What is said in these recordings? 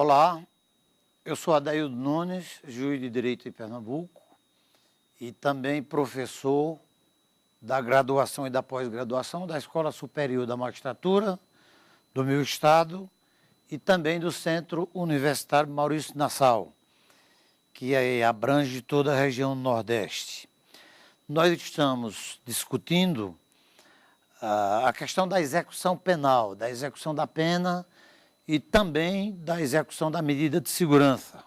Olá, eu sou Adaildo Nunes, juiz de Direito em Pernambuco e também professor da graduação e da pós-graduação da Escola Superior da Magistratura do meu estado e também do Centro Universitário Maurício Nassau, que abrange toda a região Nordeste. Nós estamos discutindo a questão da execução penal, da execução da pena e também da execução da medida de segurança.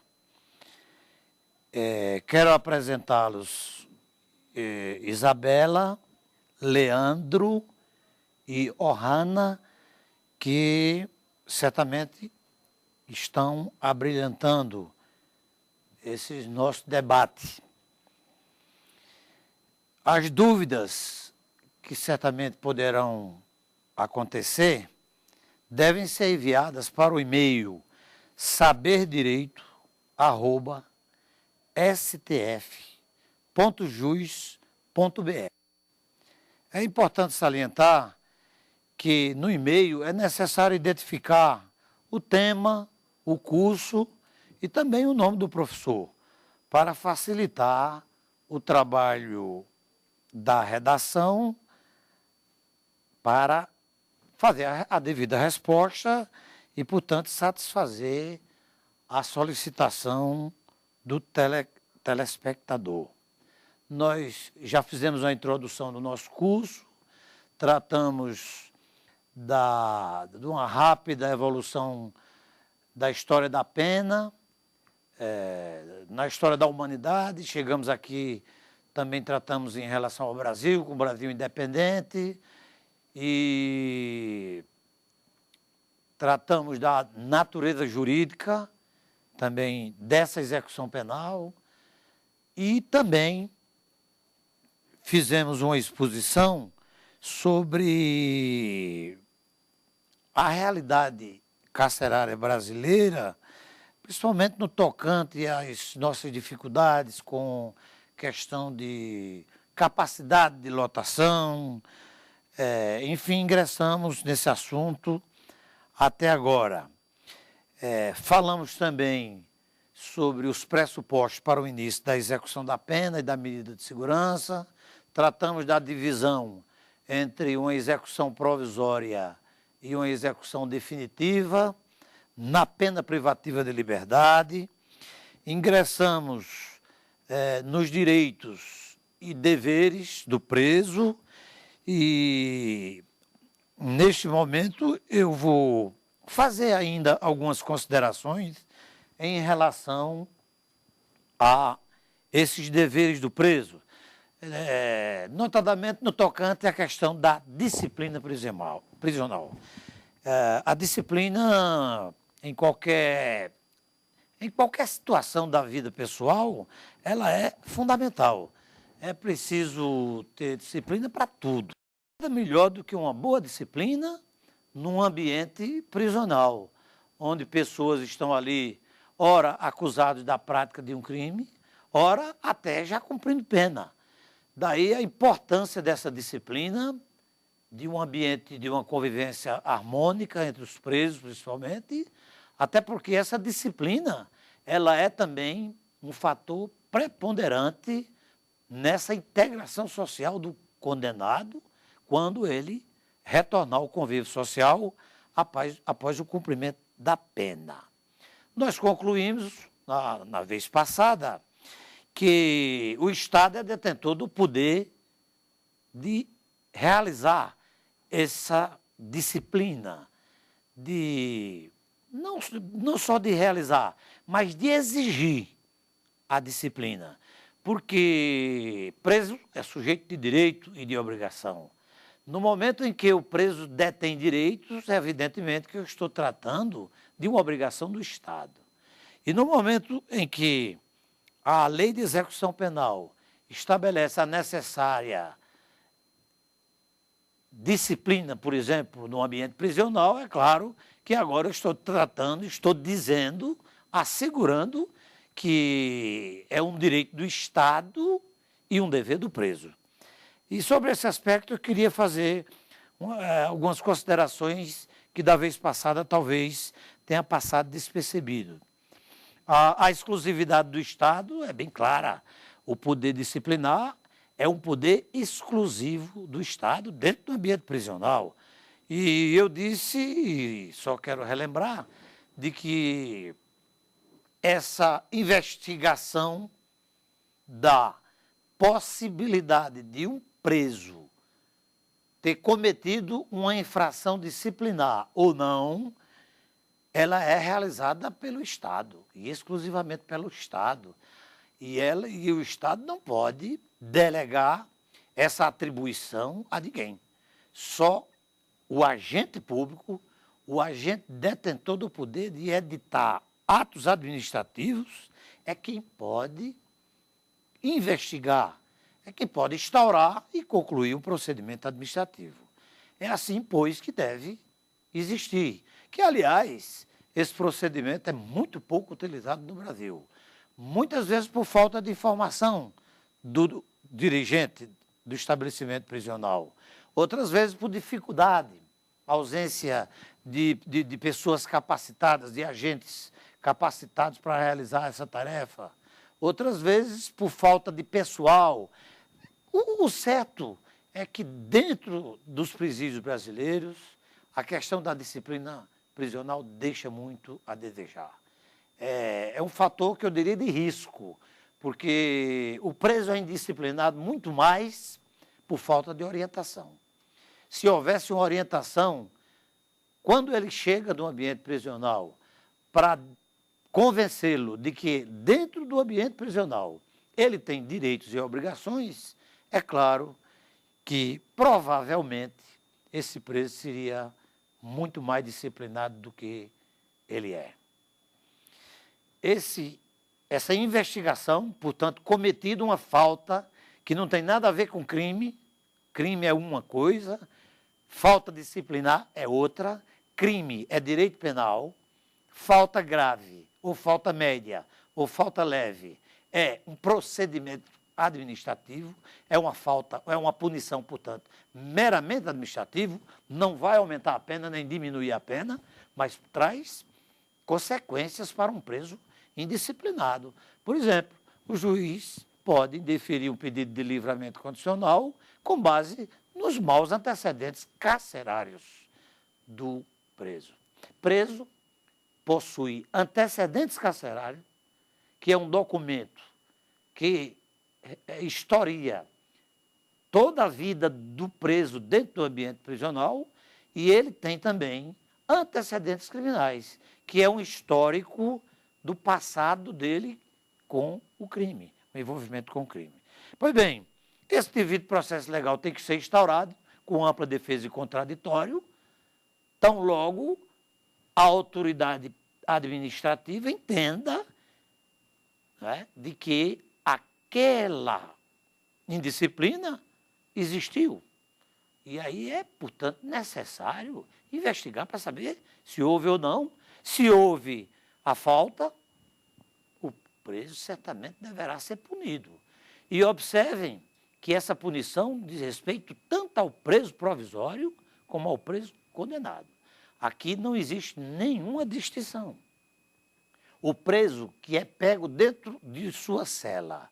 Quero apresentá-los Isabela, Leandro e Ohana, que certamente estão abrilhantando esse nosso debate. As dúvidas que certamente poderão acontecer devem ser enviadas para o e-mail saberdireito@stf.jus.br. É importante salientar que no e-mail é necessário identificar o tema, o curso e também o nome do professor, para facilitar o trabalho da redação para fazer a devida resposta e, portanto, satisfazer a solicitação do telespectador. Nós já fizemos a introdução do nosso curso, tratamos de uma rápida evolução da história da pena, na história da humanidade, chegamos aqui, também tratamos em relação ao Brasil, com o Brasil independente, e tratamos da natureza jurídica, também dessa execução penal, e também fizemos uma exposição sobre a realidade carcerária brasileira, principalmente no tocante às nossas dificuldades com questão de capacidade de lotação. Enfim, ingressamos nesse assunto até agora. Falamos também sobre os pressupostos para o início da execução da pena e da medida de segurança. Tratamos da divisão entre uma execução provisória e uma execução definitiva na pena privativa de liberdade. Ingressamos nos direitos e deveres do preso e, neste momento, eu vou fazer ainda algumas considerações em relação a esses deveres do preso, notadamente no tocante à questão da disciplina prisional. A disciplina, em qualquer situação da vida pessoal, ela é fundamental. É preciso ter disciplina para tudo. Nada melhor do que uma boa disciplina num ambiente prisional, onde pessoas estão ali, ora acusadas da prática de um crime, ora até já cumprindo pena. Daí a importância dessa disciplina, de um ambiente, de uma convivência harmônica entre os presos, principalmente, até porque essa disciplina, ela é também um fator preponderante nessa integração social do condenado, quando ele retornar ao convívio social após o cumprimento da pena. Nós concluímos, na vez passada, que o Estado é detentor do poder de realizar essa disciplina, não só de realizar, mas de exigir a disciplina, porque preso é sujeito de direito e de obrigação. No momento em que o preso detém direitos, é evidentemente que eu estou tratando de uma obrigação do Estado. E no momento em que a lei de execução penal estabelece a necessária disciplina, por exemplo, no ambiente prisional, é claro que agora eu estou dizendo, assegurando que é um direito do Estado e um dever do preso. E sobre esse aspecto eu queria fazer algumas considerações que da vez passada talvez tenha passado despercebido. A exclusividade do Estado é bem clara. O poder disciplinar é um poder exclusivo do Estado dentro do ambiente prisional. E eu disse, e só quero relembrar, de que essa investigação da possibilidade de um preso ter cometido uma infração disciplinar ou não, ela é realizada pelo Estado, e exclusivamente pelo Estado. E o Estado não pode delegar essa atribuição a ninguém. Só o agente público, o agente detentor do poder de editar atos administrativos, é quem pode investigar, é quem pode instaurar e concluir um procedimento administrativo. É assim, pois, que deve existir. Que, aliás, esse procedimento é muito pouco utilizado no Brasil. Muitas vezes por falta de informação do dirigente do estabelecimento prisional. Outras vezes por dificuldade, ausência de pessoas capacitadas, de agentes capacitados para realizar essa tarefa. Outras vezes por falta de pessoal. O certo é que dentro dos presídios brasileiros, a questão da disciplina prisional deixa muito a desejar. É um fator que eu diria de risco, porque o preso é indisciplinado muito mais por falta de orientação. Se houvesse uma orientação, quando ele chega do ambiente prisional, para convencê-lo de que dentro do ambiente prisional ele tem direitos e obrigações, é claro que provavelmente esse preso seria muito mais disciplinado do que ele é. Essa investigação, portanto, cometida uma falta que não tem nada a ver com crime é uma coisa, falta disciplinar é outra, crime é direito penal, falta grave, ou falta média, ou falta leve, é um procedimento administrativo, é uma punição, portanto, meramente administrativo, não vai aumentar a pena nem diminuir a pena, mas traz consequências para um preso indisciplinado. Por exemplo, o juiz pode deferir um pedido de livramento condicional com base nos maus antecedentes carcerários do preso. Preso possui antecedentes carcerários, que é um documento que historia toda a vida do preso dentro do ambiente prisional, e ele tem também antecedentes criminais, que é um histórico do passado dele com o crime, o envolvimento com o crime. Pois bem, esse devido processo legal tem que ser instaurado com ampla defesa e contraditório, tão logo a autoridade administrativa entenda, né, de que aquela indisciplina existiu. E aí é, portanto, necessário investigar para saber se houve ou não. Se houve a falta, o preso certamente deverá ser punido. E observem que essa punição diz respeito tanto ao preso provisório como ao preso condenado. Aqui não existe nenhuma distinção. O preso que é pego dentro de sua cela,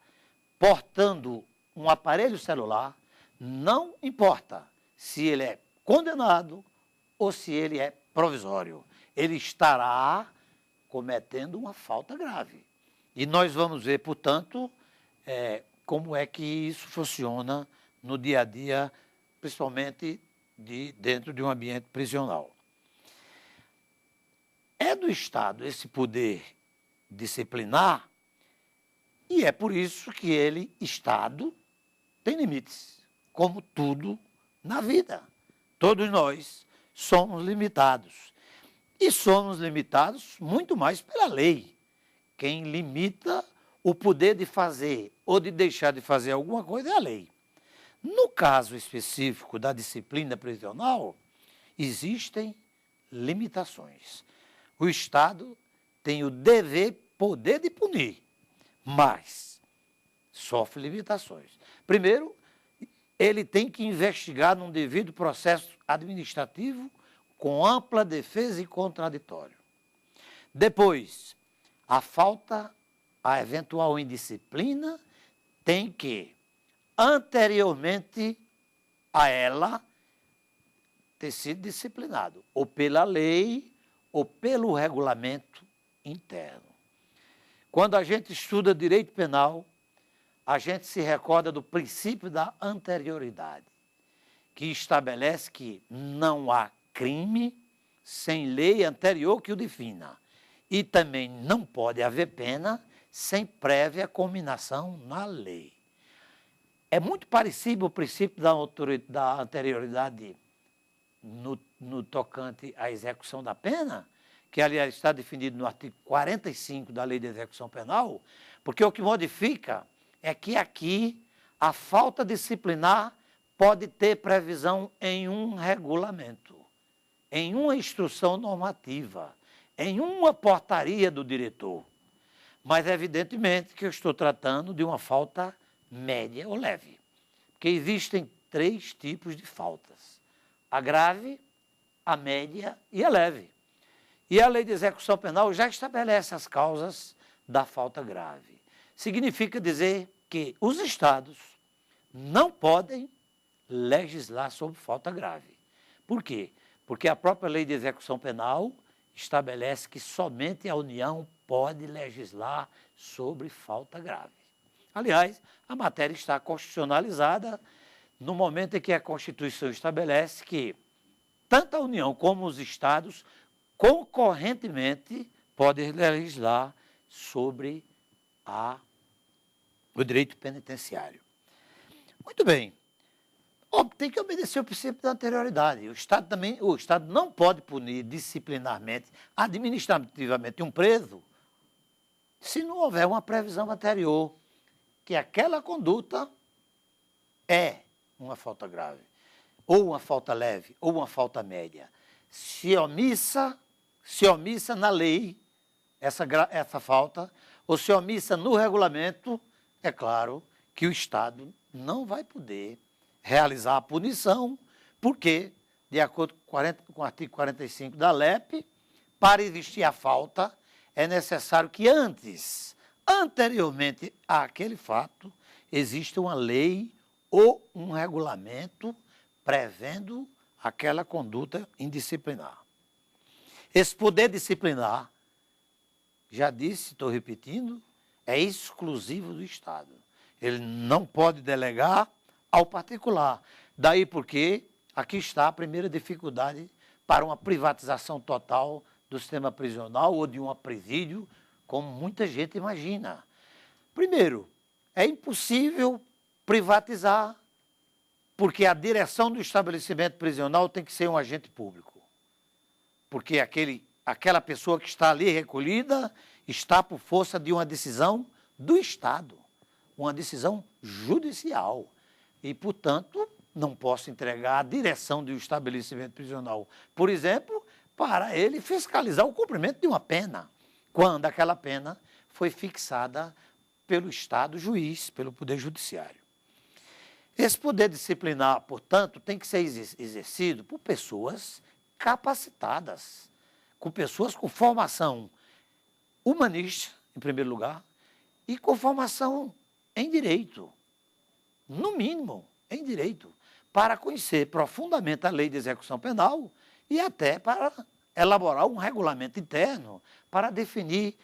portando um aparelho celular, não importa se ele é condenado ou se ele é provisório. Ele estará cometendo uma falta grave. E nós vamos ver, portanto, como é que isso funciona no dia a dia, principalmente dentro de um ambiente prisional. É do Estado esse poder disciplinar, e é por isso que ele, Estado, tem limites, como tudo na vida. Todos nós somos limitados. E somos limitados muito mais pela lei. Quem limita o poder de fazer ou de deixar de fazer alguma coisa é a lei. No caso específico da disciplina prisional, existem limitações. O Estado tem o poder de punir, mas sofre limitações. Primeiro, ele tem que investigar num devido processo administrativo com ampla defesa e contraditório. Depois, a eventual indisciplina tem que, anteriormente a ela, ter sido disciplinado, ou pela lei, ou pelo regulamento interno. Quando a gente estuda direito penal, a gente se recorda do princípio da anterioridade, que estabelece que não há crime sem lei anterior que o defina. E também não pode haver pena sem prévia cominação na lei. É muito parecido o princípio da anterioridade no tocante à execução da pena, que, aliás, está definido no artigo 45 da Lei de Execução Penal, porque o que modifica é que aqui a falta disciplinar pode ter previsão em um regulamento, em uma instrução normativa, em uma portaria do diretor. Mas, evidentemente, que eu estou tratando de uma falta média ou leve, porque existem 3 tipos de faltas: a grave, a média e a leve. E a Lei de Execução Penal já estabelece as causas da falta grave. Significa dizer que os estados não podem legislar sobre falta grave. Por quê? Porque a própria Lei de Execução Penal estabelece que somente a União pode legislar sobre falta grave. Aliás, a matéria está constitucionalizada no momento em que a Constituição estabelece que tanto a União como os estados concorrentemente podem legislar sobre o direito penitenciário. Muito bem. Tem que obedecer o princípio da anterioridade. O Estado não pode punir disciplinarmente, administrativamente um preso, se não houver uma previsão anterior que aquela conduta é uma falta grave, ou uma falta leve, ou uma falta média. Se omissa na lei essa falta, ou se omissa no regulamento, é claro que o Estado não vai poder realizar a punição, porque, de acordo com o artigo 45 da LEP, para existir a falta, é necessário que anteriormente àquele fato, exista uma lei ou um regulamento prevendo aquela conduta indisciplinar. Esse poder disciplinar, já disse, estou repetindo, é exclusivo do Estado. Ele não pode delegar ao particular. Daí porque aqui está a primeira dificuldade para uma privatização total do sistema prisional ou de um presídio, como muita gente imagina. Primeiro, é impossível privatizar, porque a direção do estabelecimento prisional tem que ser um agente público. Porque aquela pessoa que está ali recolhida está por força de uma decisão do Estado, uma decisão judicial. E, portanto, não posso entregar a direção do estabelecimento prisional, por exemplo, para ele fiscalizar o cumprimento de uma pena, quando aquela pena foi fixada pelo Estado juiz, pelo Poder Judiciário. Esse poder disciplinar, portanto, tem que ser exercido por pessoas capacitadas, com pessoas com formação humanista, em primeiro lugar, e com formação em direito, no mínimo, em direito, para conhecer profundamente a lei de execução penal e até para elaborar um regulamento interno para definir,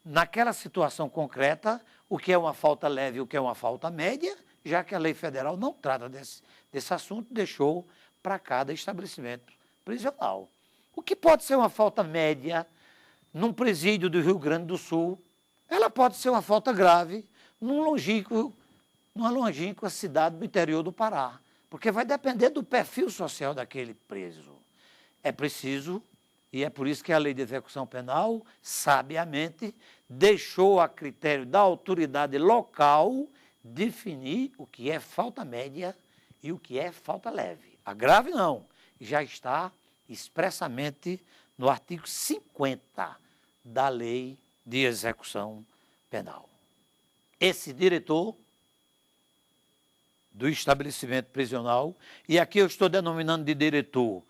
naquela situação concreta, o que é uma falta leve e o que é uma falta média, já que a lei federal não trata desse assunto, deixou para cada estabelecimento prisional. O que pode ser uma falta média num presídio do Rio Grande do Sul, ela pode ser uma falta grave numa longínqua cidade do interior do Pará, porque vai depender do perfil social daquele preso. É preciso, e é por isso que a Lei de Execução Penal, sabiamente, deixou a critério da autoridade local definir o que é falta média e o que é falta leve. A grave não, já está expressamente no artigo 50 da Lei de Execução Penal. Esse diretor do estabelecimento prisional, e aqui eu estou denominando de diretor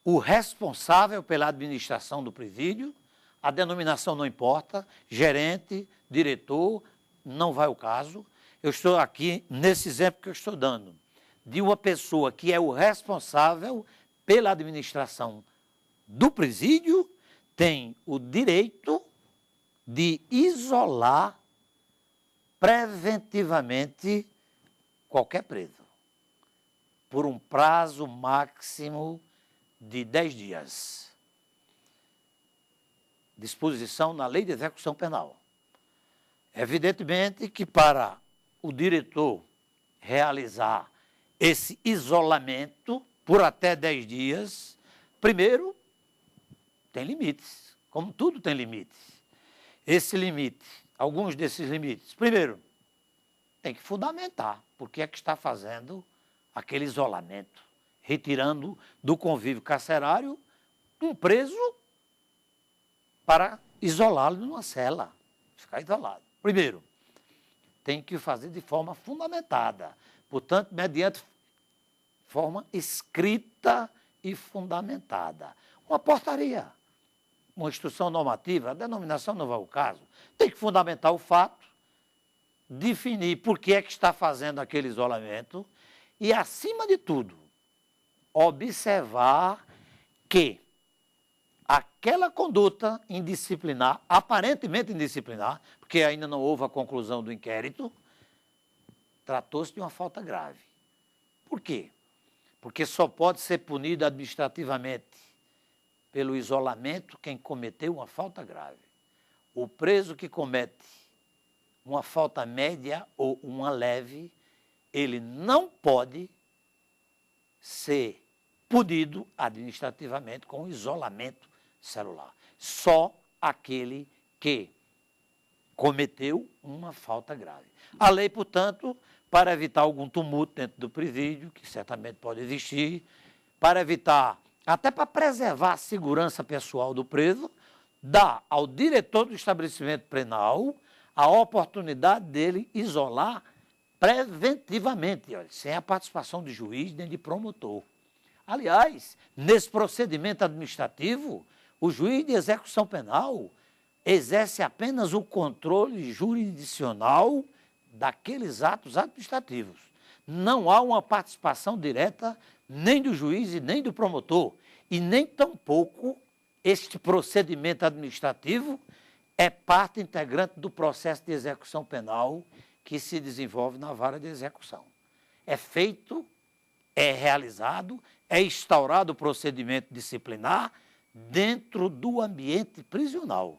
o responsável pela administração do presídio, a denominação não importa, gerente, diretor, não vai ao caso. Eu estou aqui, nesse exemplo que eu estou dando, de uma pessoa que é o responsável pela administração do presídio, tem o direito de isolar preventivamente qualquer preso, por um prazo máximo de 10 dias. Disposição na Lei de Execução Penal. Evidentemente que para o diretor realizar esse isolamento por até 10 dias, primeiro, tem limites, como tudo tem limites. Esse limite, alguns desses limites, primeiro, tem que fundamentar por que é que está fazendo aquele isolamento, retirando do convívio carcerário um preso para isolá-lo numa cela, ficar isolado. Primeiro, tem que fazer de forma fundamentada, portanto, mediante forma escrita e fundamentada. Uma portaria, uma instrução normativa, a denominação não vai ao caso, tem que fundamentar o fato, definir por que é que está fazendo aquele isolamento e, acima de tudo, observar que aquela conduta indisciplinar, aparentemente indisciplinar, porque ainda não houve a conclusão do inquérito, tratou-se de uma falta grave. Por quê? Porque só pode ser punido administrativamente pelo isolamento quem cometeu uma falta grave. O preso que comete uma falta média ou uma leve, ele não pode ser punido administrativamente com isolamento celular. Só aquele que cometeu uma falta grave. A lei, portanto, para evitar algum tumulto dentro do presídio, que certamente pode existir, para evitar, até para preservar a segurança pessoal do preso, dá ao diretor do estabelecimento penal a oportunidade dele isolar preventivamente, olha, sem a participação de juiz nem de promotor. Aliás, nesse procedimento administrativo, o juiz de execução penal exerce apenas o controle jurisdicional daqueles atos administrativos. Não há uma participação direta nem do juiz e nem do promotor, e nem tampouco este procedimento administrativo é parte integrante do processo de execução penal que se desenvolve na vara de execução. É feito, é realizado, é instaurado o procedimento disciplinar dentro do ambiente prisional.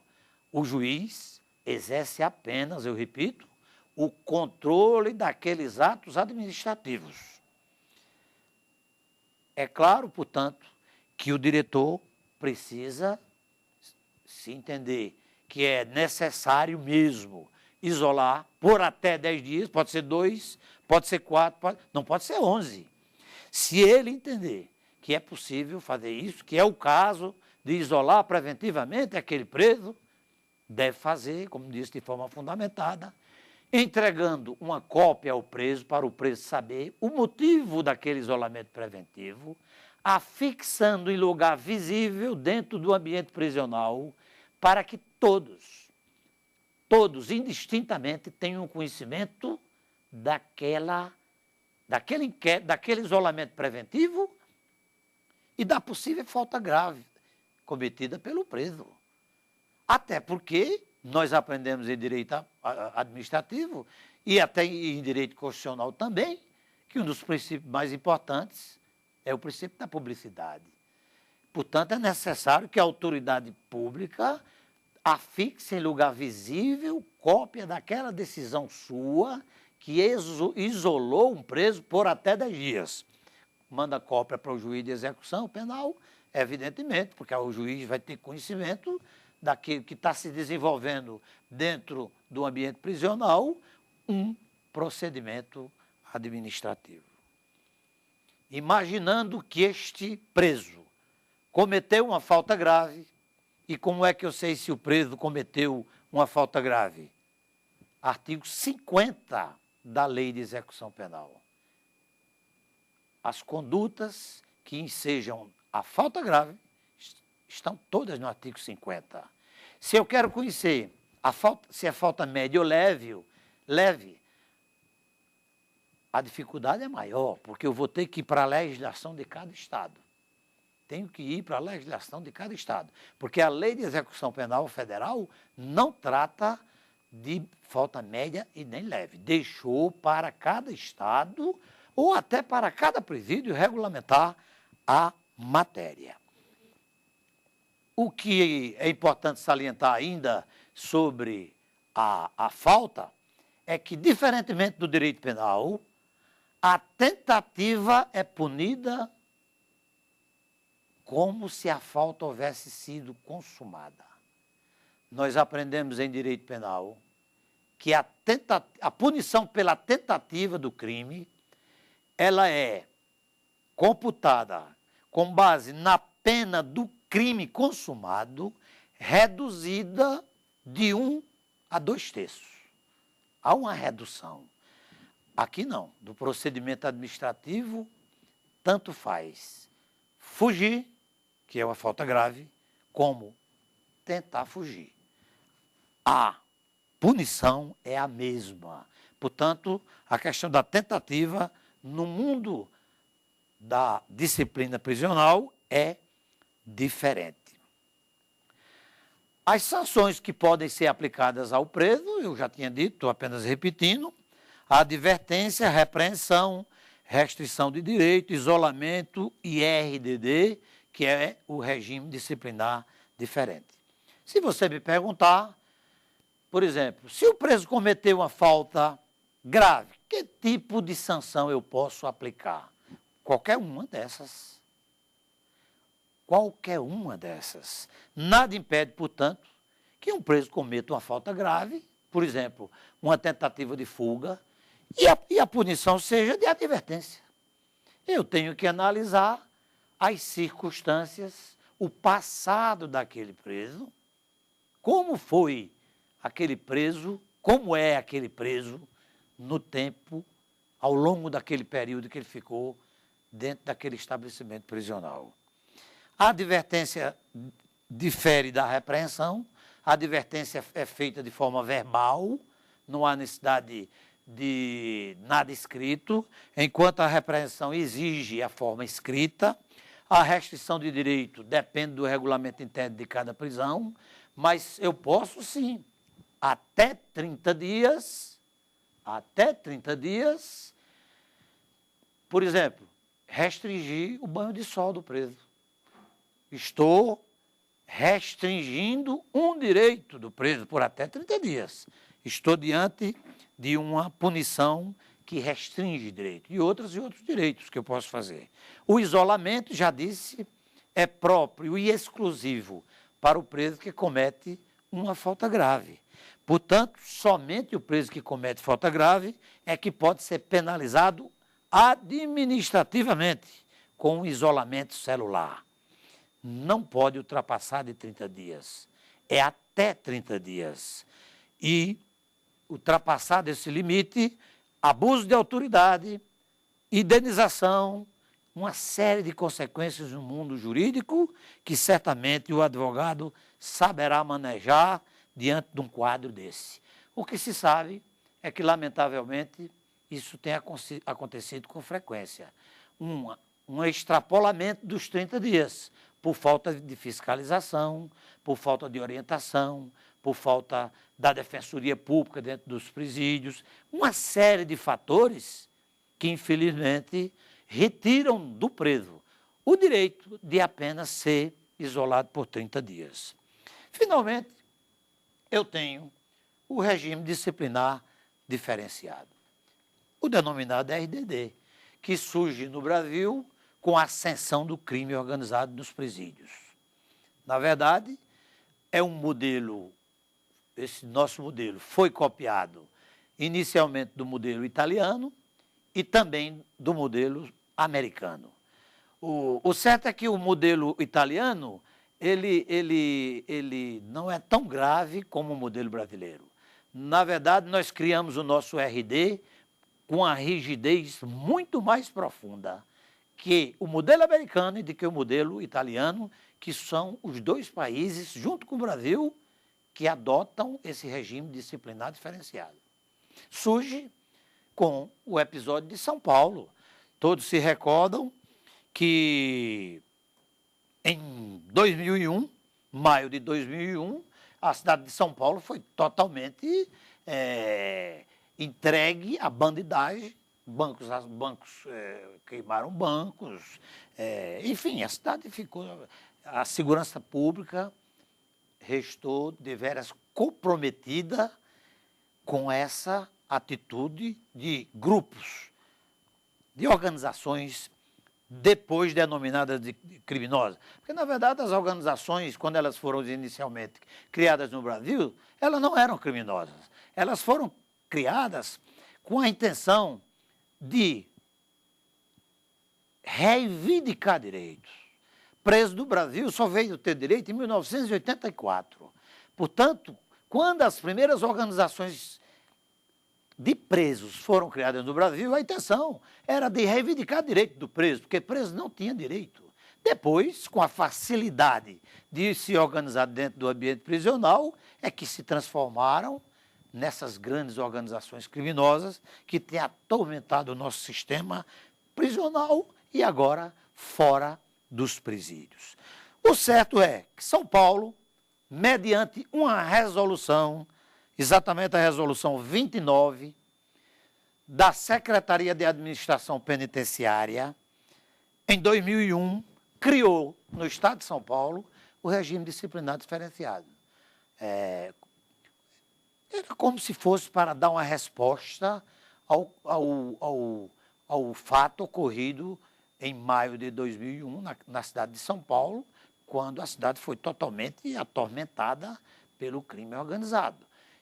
O juiz exerce apenas, eu repito, o controle daqueles atos administrativos. É claro, portanto, que o diretor precisa se entender que é necessário mesmo isolar por até 10 dias, pode ser 2, pode ser 4, não pode ser 11. Se ele entender que é possível fazer isso, que é o caso de isolar preventivamente aquele preso, deve fazer, como disse, de forma fundamentada, entregando uma cópia ao preso para o preso saber o motivo daquele isolamento preventivo, afixando em lugar visível dentro do ambiente prisional, para que todos, indistintamente, tenham conhecimento daquele isolamento preventivo e da possível falta grave cometida pelo preso. Até porque nós aprendemos em direito administrativo e até em direito constitucional também, que um dos princípios mais importantes é o princípio da publicidade. Portanto, é necessário que a autoridade pública afixe em lugar visível cópia daquela decisão sua que isolou um preso por até 10 dias. Manda cópia para o juiz de execução penal, evidentemente, porque o juiz vai ter conhecimento daquilo que está se desenvolvendo dentro do ambiente prisional, um procedimento administrativo. Imaginando que este preso cometeu uma falta grave, e como é que eu sei se o preso cometeu uma falta grave? Artigo 50 da Lei de Execução Penal. As condutas que ensejam a falta grave, estão todas no artigo 50. Se eu quero conhecer se é falta média ou leve, a dificuldade é maior, porque eu vou ter que ir para a legislação de cada estado. Tenho que ir para a legislação de cada estado, porque a Lei de Execução Penal Federal não trata de falta média e nem leve. Deixou para cada estado ou até para cada presídio regulamentar a matéria. O que é importante salientar ainda sobre a falta é que, diferentemente do direito penal, a tentativa é punida como se a falta houvesse sido consumada. Nós aprendemos em direito penal que a punição pela tentativa do crime, ela é computada com base na pena do crime consumado, reduzida de 1 a 2/3. Há uma redução. Aqui não, do procedimento administrativo, tanto faz fugir, que é uma falta grave, como tentar fugir. A punição é a mesma. Portanto, a questão da tentativa no mundo da disciplina prisional é diferente. As sanções que podem ser aplicadas ao preso, eu já tinha dito, estou apenas repetindo: a advertência, repreensão, restrição de direito, isolamento e RDD, que é o regime disciplinar diferente. Se você me perguntar, por exemplo, se o preso cometeu uma falta grave, que tipo de sanção eu posso aplicar? Qualquer uma dessas. Qualquer uma dessas. Nada impede, portanto, que um preso cometa uma falta grave, por exemplo, uma tentativa de fuga, e a punição seja de advertência. Eu tenho que analisar as circunstâncias, o passado daquele preso, como foi aquele preso, como é aquele preso no tempo, ao longo daquele período que ele ficou dentro daquele estabelecimento prisional. A advertência difere da repreensão, a advertência é feita de forma verbal, não há necessidade de nada escrito, enquanto a repreensão exige a forma escrita. A restrição de direito depende do regulamento interno de cada prisão, mas eu posso sim, até 30 dias, por exemplo, restringir o banho de sol do preso. Estou restringindo um direito do preso por até 30 dias. Estou diante de uma punição que restringe direito, e outros direitos que eu posso fazer. O isolamento, já disse, é próprio e exclusivo para o preso que comete uma falta grave. Portanto, somente o preso que comete falta grave é que pode ser penalizado administrativamente com um isolamento celular. Não pode ultrapassar de 30 dias. É até 30 dias. E, ultrapassado esse limite, abuso de autoridade, indenização, uma série de consequências no mundo jurídico que certamente o advogado saberá manejar diante de um quadro desse. O que se sabe é que, lamentavelmente, isso tem acontecido com frequência. Um extrapolamento dos 30 dias, por falta de fiscalização, por falta de orientação, por falta da defensoria pública dentro dos presídios, uma série de fatores que, infelizmente, retiram do preso o direito de apenas ser isolado por 30 dias. Finalmente, eu tenho o regime disciplinar diferenciado, o denominado RDD, que surge no Brasil com a ascensão do crime organizado nos presídios. Na verdade, é um modelo, esse nosso modelo foi copiado inicialmente do modelo italiano e também do modelo americano. O certo é que o modelo italiano, ele não é tão grave como o modelo brasileiro. Na verdade, nós criamos o nosso RD com a rigidez muito mais profunda. que o modelo americano e de que o modelo italiano, que são os dois países, junto com o Brasil, que adotam esse regime disciplinar diferenciado. Surge com o episódio de São Paulo. Todos se recordam que em 2001, maio de 2001, a cidade de São Paulo foi totalmente entregue à bandidagem. Bancos queimaram bancos, enfim, a cidade ficou, a segurança pública restou deveras comprometida com essa atitude de grupos, de organizações depois denominadas de criminosas. Porque, na verdade, as organizações, quando elas foram inicialmente criadas no Brasil, elas não eram criminosas. Elas foram criadas com a intenção de reivindicar direitos. Preso do Brasil só veio ter direito em 1984. Portanto, quando as primeiras organizações de presos foram criadas no Brasil, a intenção era de reivindicar direito do preso, porque preso não tinha direito. Depois, com a facilidade de se organizar dentro do ambiente prisional, é que se transformaram nessas grandes organizações criminosas que têm atormentado o nosso sistema prisional e agora fora dos presídios. O certo é que São Paulo, mediante uma resolução, exatamente a resolução 29 da Secretaria de Administração Penitenciária, em 2001, criou no Estado de São Paulo o regime disciplinar diferenciado. Era como se fosse para dar uma resposta ao fato ocorrido em maio de 2001 na cidade de São Paulo, quando a cidade foi totalmente atormentada pelo crime organizado.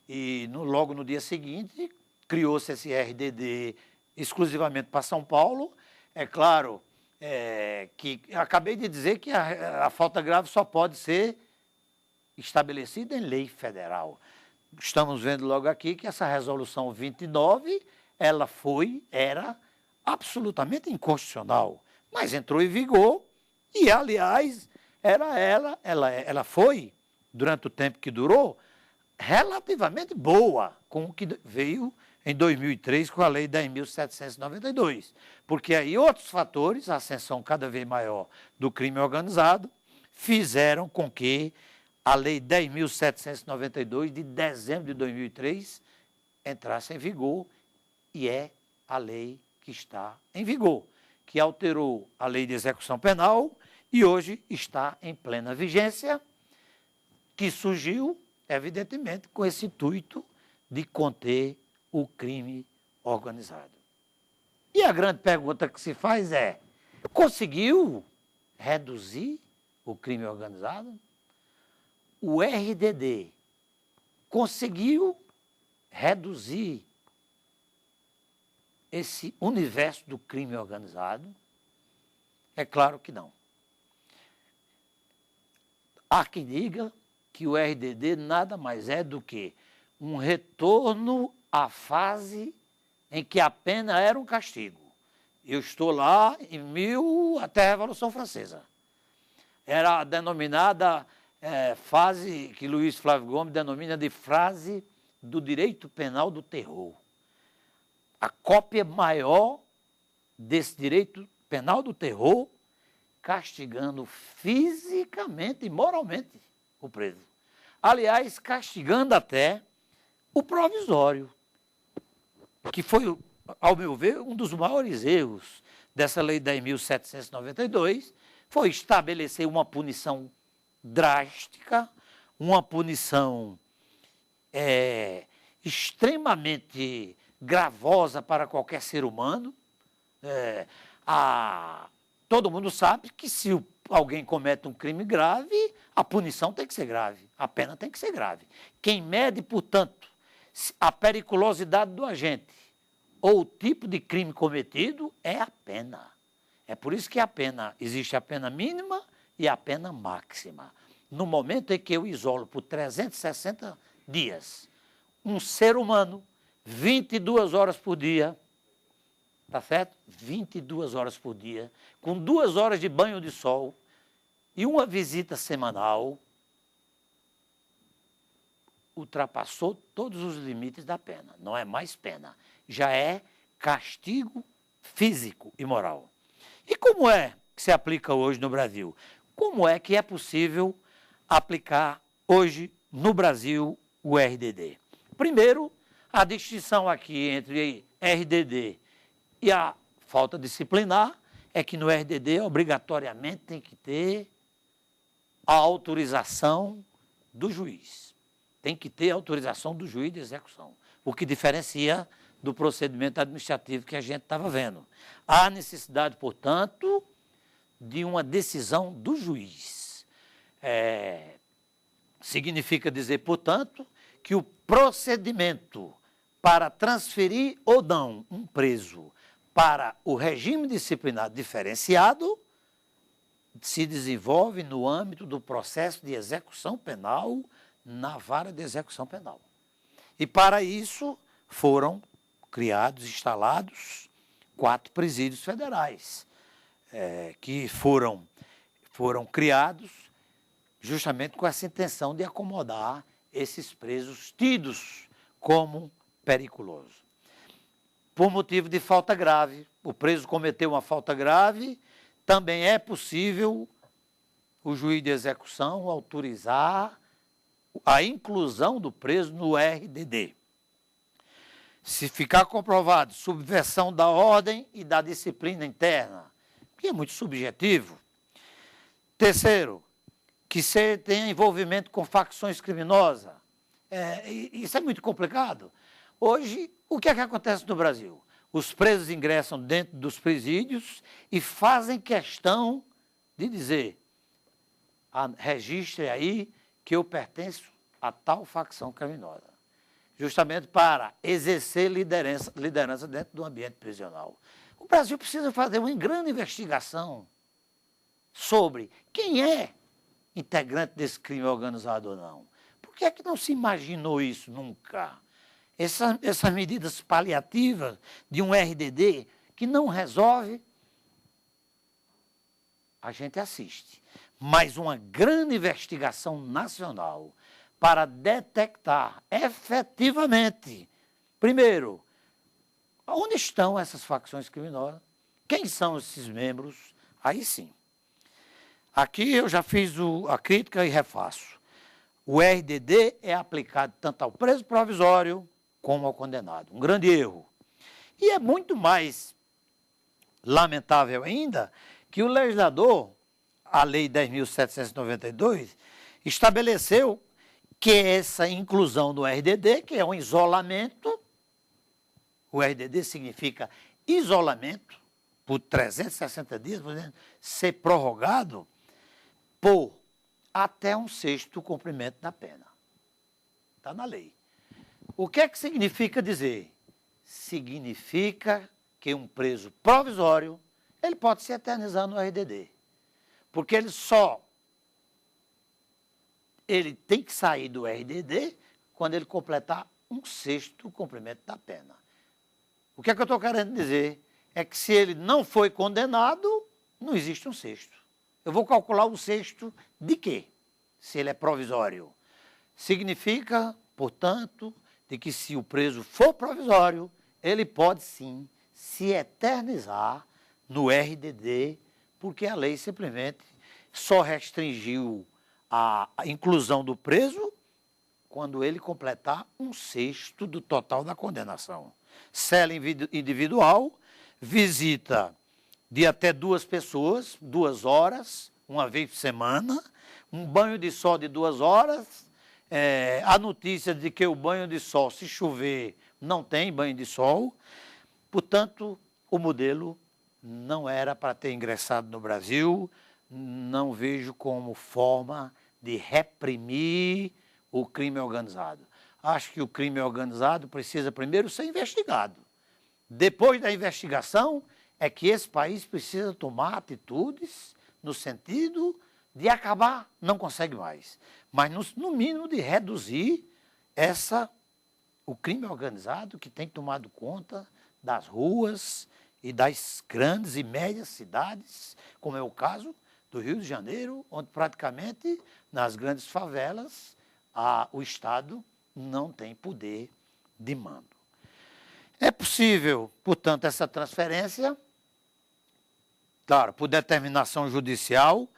E logo no dia seguinte, criou-se esse RDD exclusivamente para São Paulo. É claro que acabei de dizer que a falta grave só pode ser estabelecida em lei federal. Estamos vendo logo aqui que essa resolução 29, era absolutamente inconstitucional, mas entrou em vigor e, aliás, ela foi, durante o tempo que durou, relativamente boa com o que veio em 2003 com a Lei 10.792, porque aí outros fatores, a ascensão cada vez maior do crime organizado, fizeram com que a Lei 10.792 de dezembro de 2003 entrasse em vigor e é a lei que está em vigor, que alterou a Lei de Execução Penal e hoje está em plena vigência, que surgiu, evidentemente, com esse intuito de conter o crime organizado. E a grande pergunta que se faz é: conseguiu reduzir o crime organizado? O RDD conseguiu reduzir esse universo do crime organizado? É claro que não. Há quem diga que o RDD nada mais é do que um retorno à fase em que a pena era um castigo. Eu estou lá até a Revolução Francesa. Era a denominada fase que Luiz Flávio Gomes denomina de fase do direito penal do terror. A cópia maior desse direito penal do terror, castigando fisicamente e moralmente o preso. Aliás, castigando até o provisório, que foi, ao meu ver, um dos maiores erros dessa Lei 10.792, foi estabelecer uma punição drástica, uma punição extremamente gravosa para qualquer ser humano. Todo mundo sabe que se alguém comete um crime grave, a punição tem que ser grave, a pena tem que ser grave. Quem mede, portanto, a periculosidade do agente ou o tipo de crime cometido é a pena. É por isso que existe a pena mínima e a pena máxima. No momento em que eu isolo por 360 dias um ser humano, 22 horas por dia, tá certo? 22 horas por dia, com 2 horas de banho de sol e uma visita semanal, ultrapassou todos os limites da pena. Não é mais pena, já é castigo físico e moral. E como é que se aplica hoje no Brasil? Como é que é possível aplicar hoje no Brasil o RDD? Primeiro, a distinção aqui entre RDD e a falta disciplinar é que no RDD obrigatoriamente tem que ter a autorização do juiz. Tem que ter a autorização do juiz de execução, o que diferencia do procedimento administrativo que a gente estava vendo. Há necessidade, portanto, de uma decisão do juiz. Significa dizer, portanto, que o procedimento para transferir ou não um preso para o regime disciplinar diferenciado se desenvolve no âmbito do processo de execução penal na vara de execução penal. E para isso foram criados, instalados 4 presídios federais, que foram criados justamente com essa intenção de acomodar esses presos tidos como periculosos. Por motivo de falta grave, o preso cometeu uma falta grave, também é possível o juiz de execução autorizar a inclusão do preso no RDD. Se ficar comprovado subversão da ordem e da disciplina interna, que é muito subjetivo. Terceiro, que se tenha envolvimento com facções criminosas. Isso é muito complicado. Hoje, o que é que acontece no Brasil? Os presos ingressam dentro dos presídios e fazem questão de dizer: registre aí que eu pertenço a tal facção criminosa, justamente para exercer liderança dentro do ambiente prisional. O Brasil precisa fazer uma grande investigação sobre quem é integrante desse crime organizado ou não. Por que é que não se imaginou isso nunca? Essas medidas paliativas de um RDD que não resolve, a gente assiste. Mas uma grande investigação nacional para detectar efetivamente, primeiro, onde estão essas facções criminosas, quem são esses membros, aí sim. Aqui eu já fiz a crítica e refaço. O RDD é aplicado tanto ao preso provisório como ao condenado. Um grande erro. E é muito mais lamentável ainda que o legislador, a Lei 10.792, estabeleceu que essa inclusão do RDD, que é um isolamento, o RDD significa isolamento por 360 dias, por exemplo, ser prorrogado por até um sexto cumprimento da pena. Está na lei. O que é que significa dizer? Significa que um preso provisório, ele pode se eternizar no RDD. Porque ele tem que sair do RDD quando ele completar um sexto cumprimento da pena. O que é que eu estou querendo dizer? É que se ele não foi condenado, não existe um sexto. Eu vou calcular o sexto de quê? Se ele é provisório. Significa, portanto, de que se o preso for provisório, ele pode sim se eternizar no RDD, porque a lei simplesmente só restringiu a inclusão do preso quando ele completar um sexto do total da condenação. Cela individual, visita de até 2 pessoas, 2 horas, uma vez por semana, um banho de sol de 2 horas, a notícia de que o banho de sol, se chover, não tem banho de sol. Portanto, o modelo não era para ter ingressado no Brasil, não vejo como forma de reprimir o crime organizado. Acho que o crime organizado precisa primeiro ser investigado. Depois da investigação, é que esse país precisa tomar atitudes no sentido de acabar, não consegue mais, mas no mínimo de reduzir o crime organizado que tem tomado conta das ruas e das grandes e médias cidades, como é o caso do Rio de Janeiro, onde praticamente nas grandes favelas o Estado não tem poder de mando. É possível, portanto, essa transferência, claro, por determinação judicial,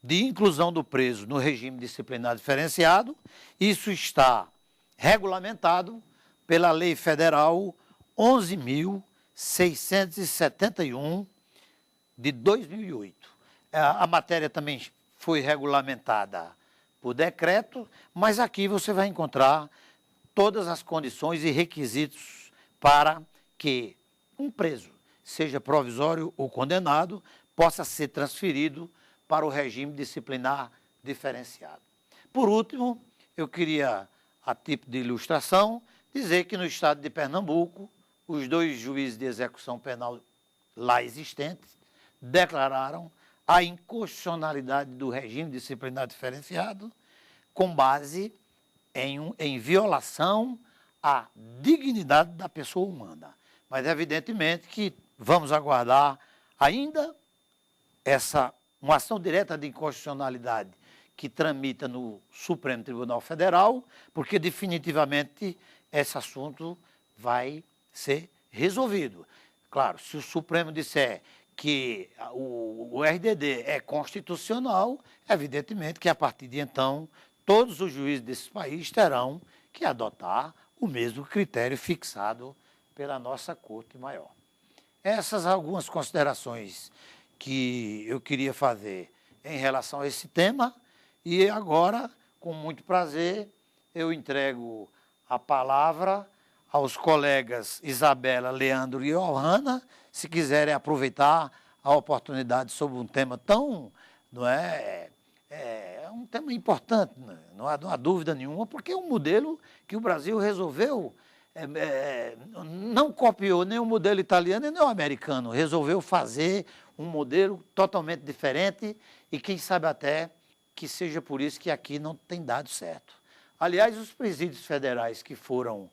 de inclusão do preso no regime disciplinar diferenciado. Isso está regulamentado pela Lei Federal 11.671 de 2008. A matéria também foi regulamentada por decreto, mas aqui você vai encontrar todas as condições e requisitos para que um preso, seja provisório ou condenado, possa ser transferido para o regime disciplinar diferenciado. Por último, eu queria, a título de ilustração, dizer que no estado de Pernambuco, os 2 juízes de execução penal lá existentes declararam a inconstitucionalidade do regime disciplinar diferenciado com base em violação à dignidade da pessoa humana. Mas, evidentemente, que vamos aguardar ainda uma ação direta de inconstitucionalidade que tramita no Supremo Tribunal Federal, porque definitivamente esse assunto vai ser resolvido. Claro, se o Supremo disser que o RDD é constitucional, evidentemente que a partir de então todos os juízes desse país terão que adotar o mesmo critério fixado pela nossa Corte Maior. Essas algumas considerações que eu queria fazer em relação a esse tema, e agora, com muito prazer, eu entrego a palavra aos colegas Isabela, Leandro e Johanna, se quiserem aproveitar a oportunidade sobre um tema tão, um tema importante, não há dúvida nenhuma, porque é um modelo que o Brasil resolveu, não copiou nem o modelo italiano nem o americano, resolveu fazer um modelo totalmente diferente e quem sabe até que seja por isso que aqui não tem dado certo. Aliás, os presídios federais que foram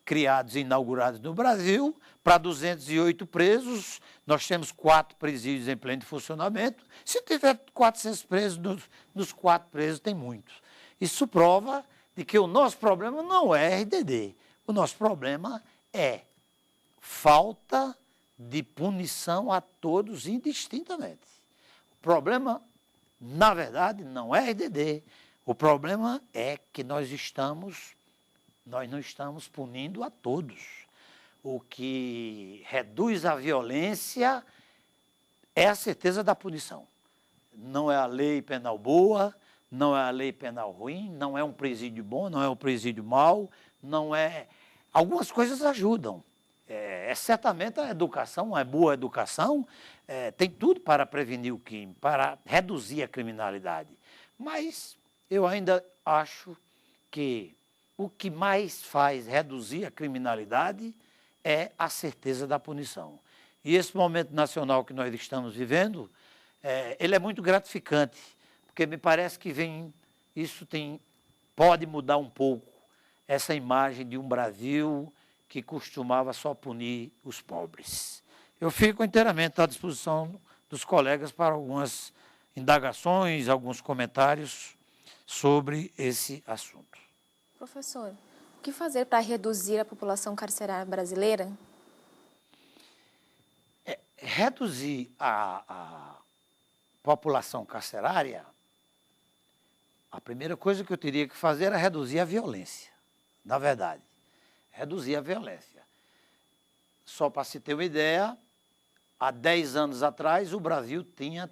criados e inaugurados no Brasil, para 208 presos, nós temos 4 presídios em pleno funcionamento. Se tiver 400 presos, nos 4 presos tem muitos. Isso prova de que o nosso problema não é RDD. O nosso problema é falta de punição a todos indistintamente. O problema, na verdade, não é RDD. O problema é que nós não estamos punindo a todos. O que reduz a violência é a certeza da punição. Não é a lei penal boa, não é a lei penal ruim, não é um presídio bom, não é um presídio mau, não é... Algumas coisas ajudam. Certamente a educação, uma boa educação, tem tudo para prevenir o crime, para reduzir a criminalidade. Mas eu ainda acho que o que mais faz reduzir a criminalidade é a certeza da punição. E esse momento nacional que nós estamos vivendo, ele é muito gratificante, porque me parece que pode mudar um pouco essa imagem de um Brasil que costumava só punir os pobres. Eu fico inteiramente à disposição dos colegas para algumas indagações, alguns comentários sobre esse assunto. Professor, o que fazer para reduzir a população carcerária brasileira? Reduzir a população carcerária, a primeira coisa que eu teria que fazer era reduzir a violência, na verdade. Reduzir a violência. Só para se ter uma ideia, há 10 anos atrás o Brasil tinha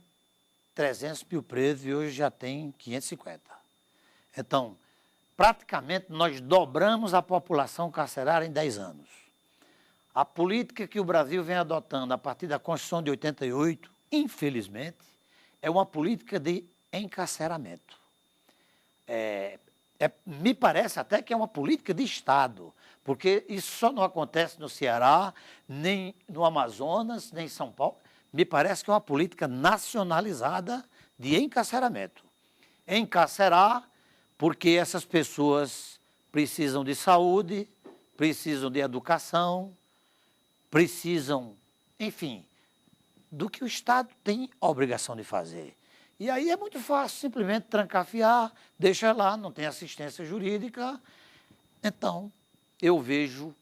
300 mil presos e hoje já tem 550. Então, praticamente nós dobramos a população carcerária em 10 anos. A política que o Brasil vem adotando a partir da Constituição de 88, infelizmente, é uma política de encarceramento. Me parece até que é uma política de Estado, porque isso só não acontece no Ceará, nem no Amazonas, nem em São Paulo. Me parece que é uma política nacionalizada de encarceramento. Encarcerar porque essas pessoas precisam de saúde, precisam de educação, precisam, enfim, do que o Estado tem a obrigação de fazer. E aí é muito fácil, simplesmente trancafiar, deixa lá, não tem assistência jurídica. Então, eu vejo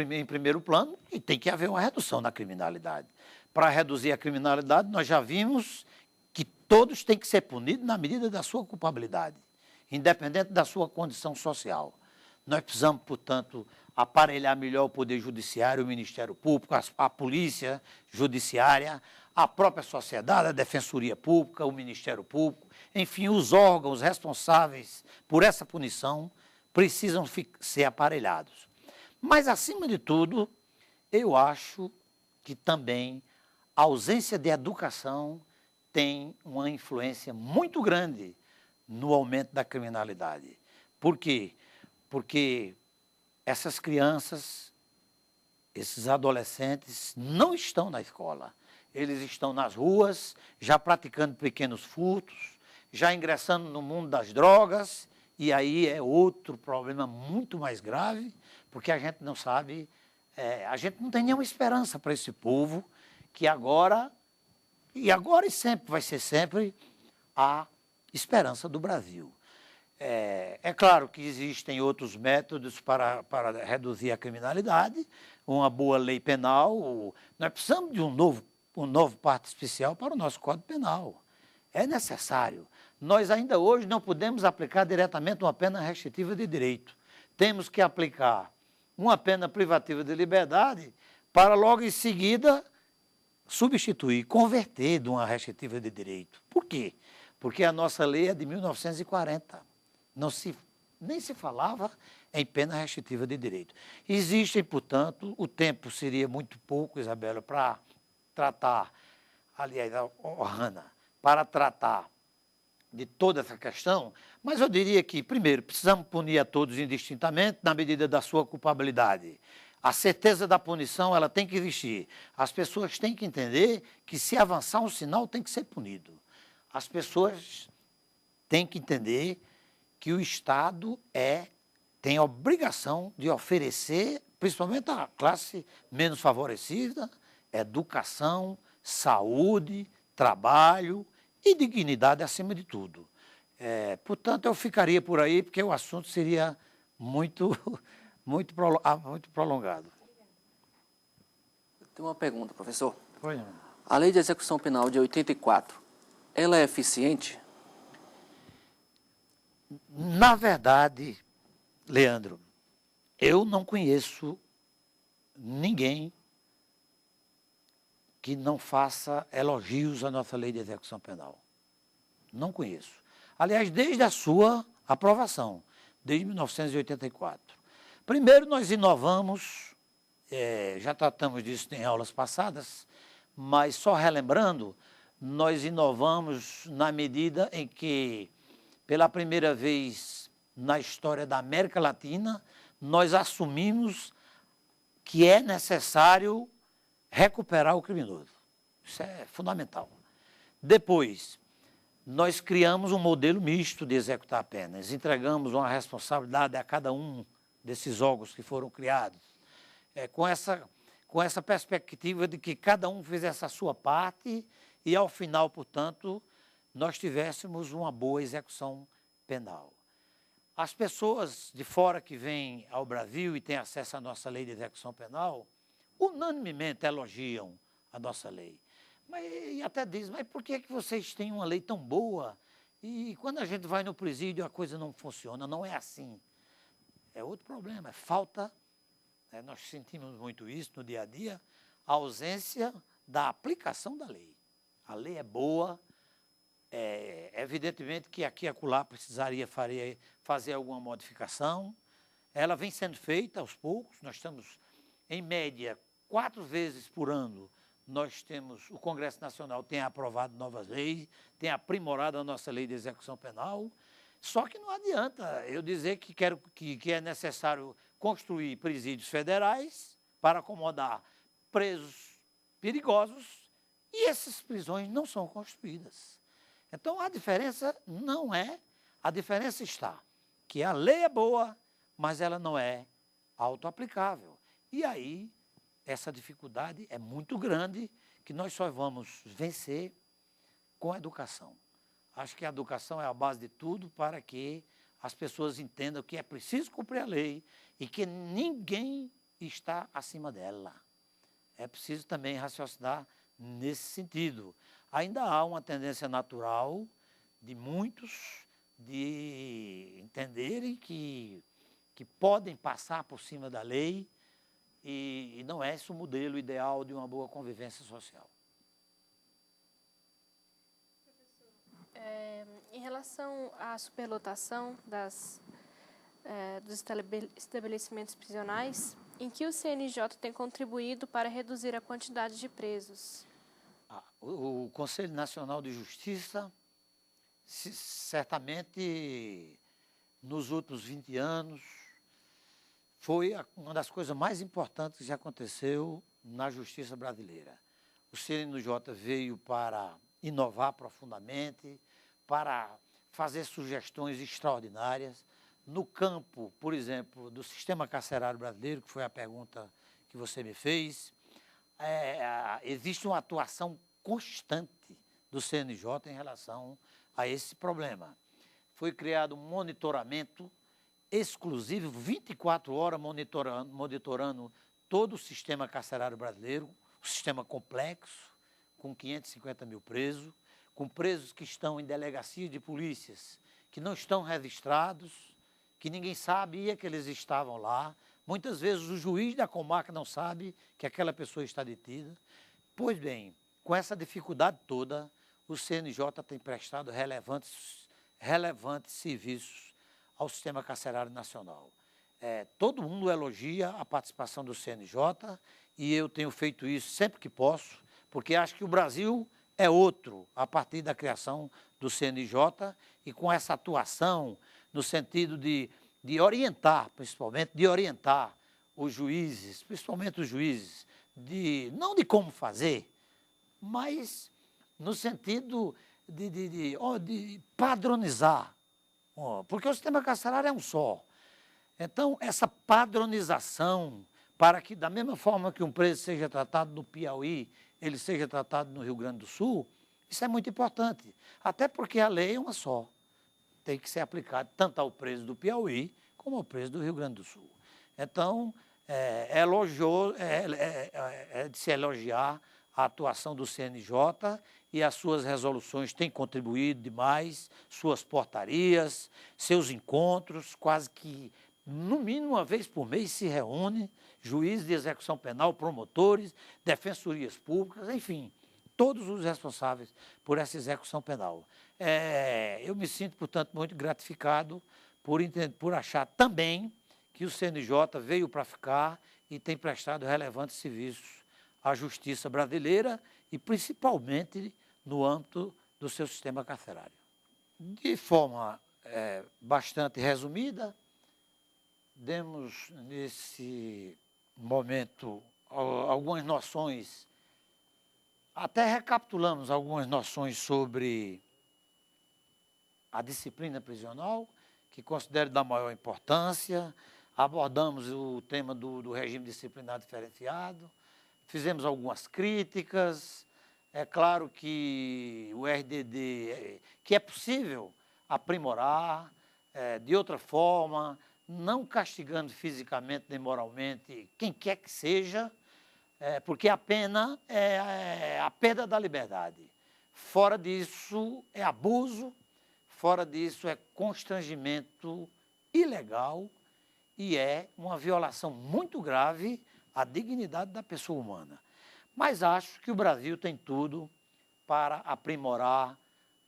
em primeiro plano que tem que haver uma redução na criminalidade. Para reduzir a criminalidade, nós já vimos que todos têm que ser punidos na medida da sua culpabilidade, independente da sua condição social. Nós precisamos, portanto, aparelhar melhor o Poder Judiciário, o Ministério Público, a Polícia Judiciária, a própria sociedade, a Defensoria Pública, o Ministério Público, enfim, os órgãos responsáveis por essa punição precisam ser aparelhados. Mas, acima de tudo, eu acho que também a ausência de educação tem uma influência muito grande no aumento da criminalidade. Por quê? Porque essas crianças, esses adolescentes não estão na escola. Eles estão nas ruas, já praticando pequenos furtos, já ingressando no mundo das drogas, e aí é outro problema muito mais grave, porque a gente não sabe, a gente não tem nenhuma esperança para esse povo, que agora e sempre vai ser sempre a esperança do Brasil. É claro que existem outros métodos para reduzir a criminalidade, uma boa lei penal. Nós precisamos de um novo parte especial para o nosso Código Penal. É necessário. Nós ainda hoje não podemos aplicar diretamente uma pena restritiva de direito. Temos que aplicar uma pena privativa de liberdade para logo em seguida substituir, converter de uma restritiva de direito. Por quê? Porque a nossa lei é de 1940. Nem se falava em pena restritiva de direito. Existem, portanto, o tempo seria muito pouco, Isabela, para tratar, aliás, Hanna, para tratar de toda essa questão, mas eu diria que, primeiro, precisamos punir a todos indistintamente na medida da sua culpabilidade. A certeza da punição, ela tem que existir. As pessoas têm que entender que, se avançar um sinal, tem que ser punido. As pessoas têm que entender que o Estado tem a obrigação de oferecer, principalmente à classe menos favorecida, educação, saúde, trabalho e dignidade acima de tudo. Portanto, eu ficaria por aí, porque o assunto seria muito prolongado. Tem uma pergunta, professor. Pois não. A Lei de Execução Penal de 84, ela é eficiente? Na verdade, Leandro, eu não conheço ninguém que não faça elogios à nossa Lei de Execução Penal. Não conheço. Aliás, desde a sua aprovação, desde 1984. Primeiro, nós inovamos, já tratamos disso em aulas passadas, mas só relembrando, nós inovamos na medida em que, pela primeira vez na história da América Latina, nós assumimos que é necessário recuperar o criminoso. Isso é fundamental. Depois, nós criamos um modelo misto de executar penas, entregamos uma responsabilidade a cada um desses órgãos que foram criados, com essa perspectiva de que cada um fizesse a sua parte e, ao final, portanto, nós tivéssemos uma boa execução penal. As pessoas de fora que vêm ao Brasil e têm acesso à nossa lei de execução penal, unanimemente elogiam a nossa lei. E até dizem, mas por que vocês têm uma lei tão boa e quando a gente vai no presídio a coisa não funciona? Não é assim. É outro problema, é falta, nós sentimos muito isso no dia a dia, a ausência da aplicação da lei. A lei é boa, evidentemente que aqui e acolá precisaria fazer alguma modificação. Ela vem sendo feita aos poucos, nós estamos, em média, 4 vezes por ano, o Congresso Nacional tem aprovado novas leis, tem aprimorado a nossa lei de execução penal, só que não adianta eu dizer que é necessário construir presídios federais para acomodar presos perigosos e essas prisões não são construídas. Então, a diferença a diferença está que a lei é boa, mas ela não é autoaplicável. E aí essa dificuldade é muito grande, que nós só vamos vencer com a educação. Acho que a educação é a base de tudo para que as pessoas entendam que é preciso cumprir a lei e que ninguém está acima dela. É preciso também raciocinar nesse sentido. Ainda há uma tendência natural de muitos de entenderem que podem passar por cima da lei e não é esse o modelo ideal de uma boa convivência social. Em relação à superlotação dos estabelecimentos prisionais, em que o CNJ tem contribuído para reduzir a quantidade de presos? O Conselho Nacional de Justiça, certamente, nos últimos 20 anos, foi uma das coisas mais importantes que já aconteceu na justiça brasileira. O CNJ veio para inovar profundamente, para fazer sugestões extraordinárias. No campo, por exemplo, do sistema carcerário brasileiro, que foi a pergunta que você me fez, existe uma atuação constante do CNJ em relação a esse problema. Foi criado um monitoramento exclusivo, 24 horas monitorando todo o sistema carcerário brasileiro, um sistema complexo, com 550 mil presos, com presos que estão em delegacias de polícias, que não estão registrados, que ninguém sabia que eles estavam lá. Muitas vezes o juiz da comarca não sabe que aquela pessoa está detida. Pois bem, com essa dificuldade toda, o CNJ tem prestado relevantes serviços ao sistema carcerário nacional. Todo mundo elogia a participação do CNJ e eu tenho feito isso sempre que posso, porque acho que o Brasil é outro a partir da criação do CNJ e com essa atuação no sentido de orientar, principalmente, de orientar os juízes, principalmente os juízes, não de como fazer, mas no sentido de padronizar, porque o sistema carcerário é um só. Então, essa padronização para que, da mesma forma que um preso seja tratado no Piauí, ele seja tratado no Rio Grande do Sul, isso é muito importante, até porque a lei é uma só. Tem que ser aplicada tanto ao preso do Piauí como ao preso do Rio Grande do Sul. Então, é de se elogiar a atuação do CNJ e as suas resoluções têm contribuído demais, suas portarias, seus encontros, quase que, no mínimo, uma vez por mês se reúne, juízes de execução penal, promotores, defensorias públicas, enfim, todos os responsáveis por essa execução penal. Eu me sinto, portanto, muito gratificado por achar também que o CNJ veio para ficar e tem prestado relevantes serviços à justiça brasileira e principalmente no âmbito do seu sistema carcerário. De forma bastante resumida, demos nesse momento algumas noções, até recapitulamos algumas noções sobre a disciplina prisional, que considero da maior importância, abordamos o tema do regime disciplinar diferenciado, fizemos algumas críticas. É claro que o RDD, que é possível aprimorar de outra forma, não castigando fisicamente nem moralmente quem quer que seja, porque a pena é a perda da liberdade. Fora disso é abuso, fora disso é constrangimento ilegal e é uma violação muito grave à dignidade da pessoa humana. Mas acho que o Brasil tem tudo para aprimorar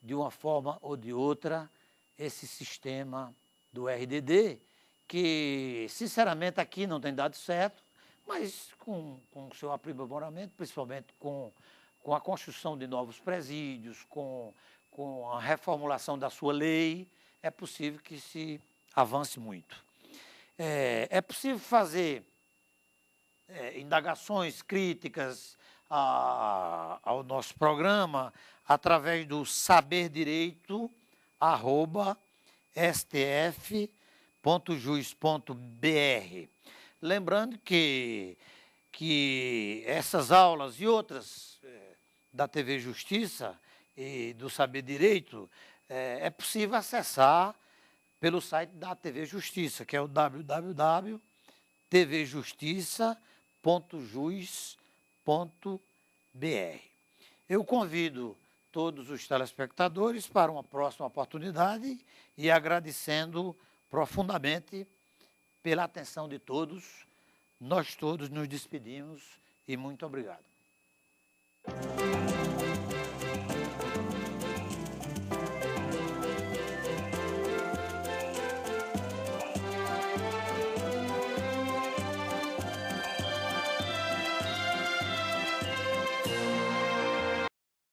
de uma forma ou de outra esse sistema do RDD, que, sinceramente, aqui não tem dado certo, mas com o seu aprimoramento, principalmente com a construção de novos presídios, com a reformulação da sua lei, é possível que se avance muito. É possível fazer indagações críticas ao nosso programa através do saberdireito@stf.jus.br. Lembrando que que essas aulas e outras da TV Justiça e do Saber Direito é possível acessar pelo site da TV Justiça, que é o www.tvjustiça.jus.br. Eu convido todos os telespectadores para uma próxima oportunidade e agradecendo profundamente pela atenção de todos. Nós todos nos despedimos e muito obrigado.